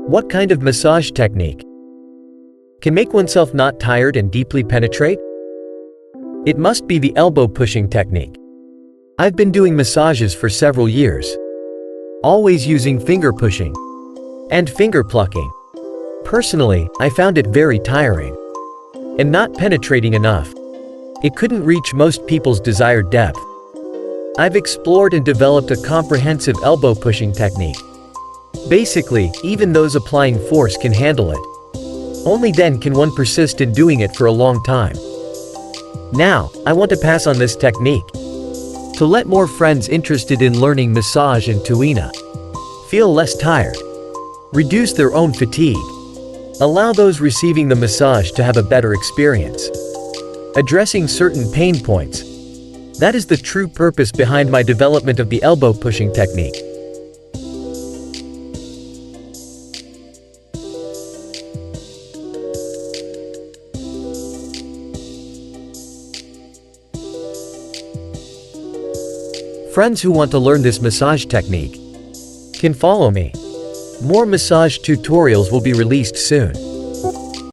What kind of massage technique can make oneself not tired and deeply penetrate? It must be the elbow pushing technique. I've been doing massages for several years, always using finger pushing and finger plucking. Personally, I found it very tiring and not penetrating enough. It couldn't reach most people's desired depth. I've explored and developed a comprehensive elbow pushing technique. Basically, even those applying force can handle it. Only then can one persist in doing it for a long time. Now, I want to pass on this technique to let more friends interested in learning massage and tuina feel less tired, reduce their own fatigue, allow those receiving the massage to have a better experience, addressing certain pain points. That is the true purpose behind my development of the elbow pushing technique. Friends who want to learn this massage technique can follow me. More massage tutorials will be released soon.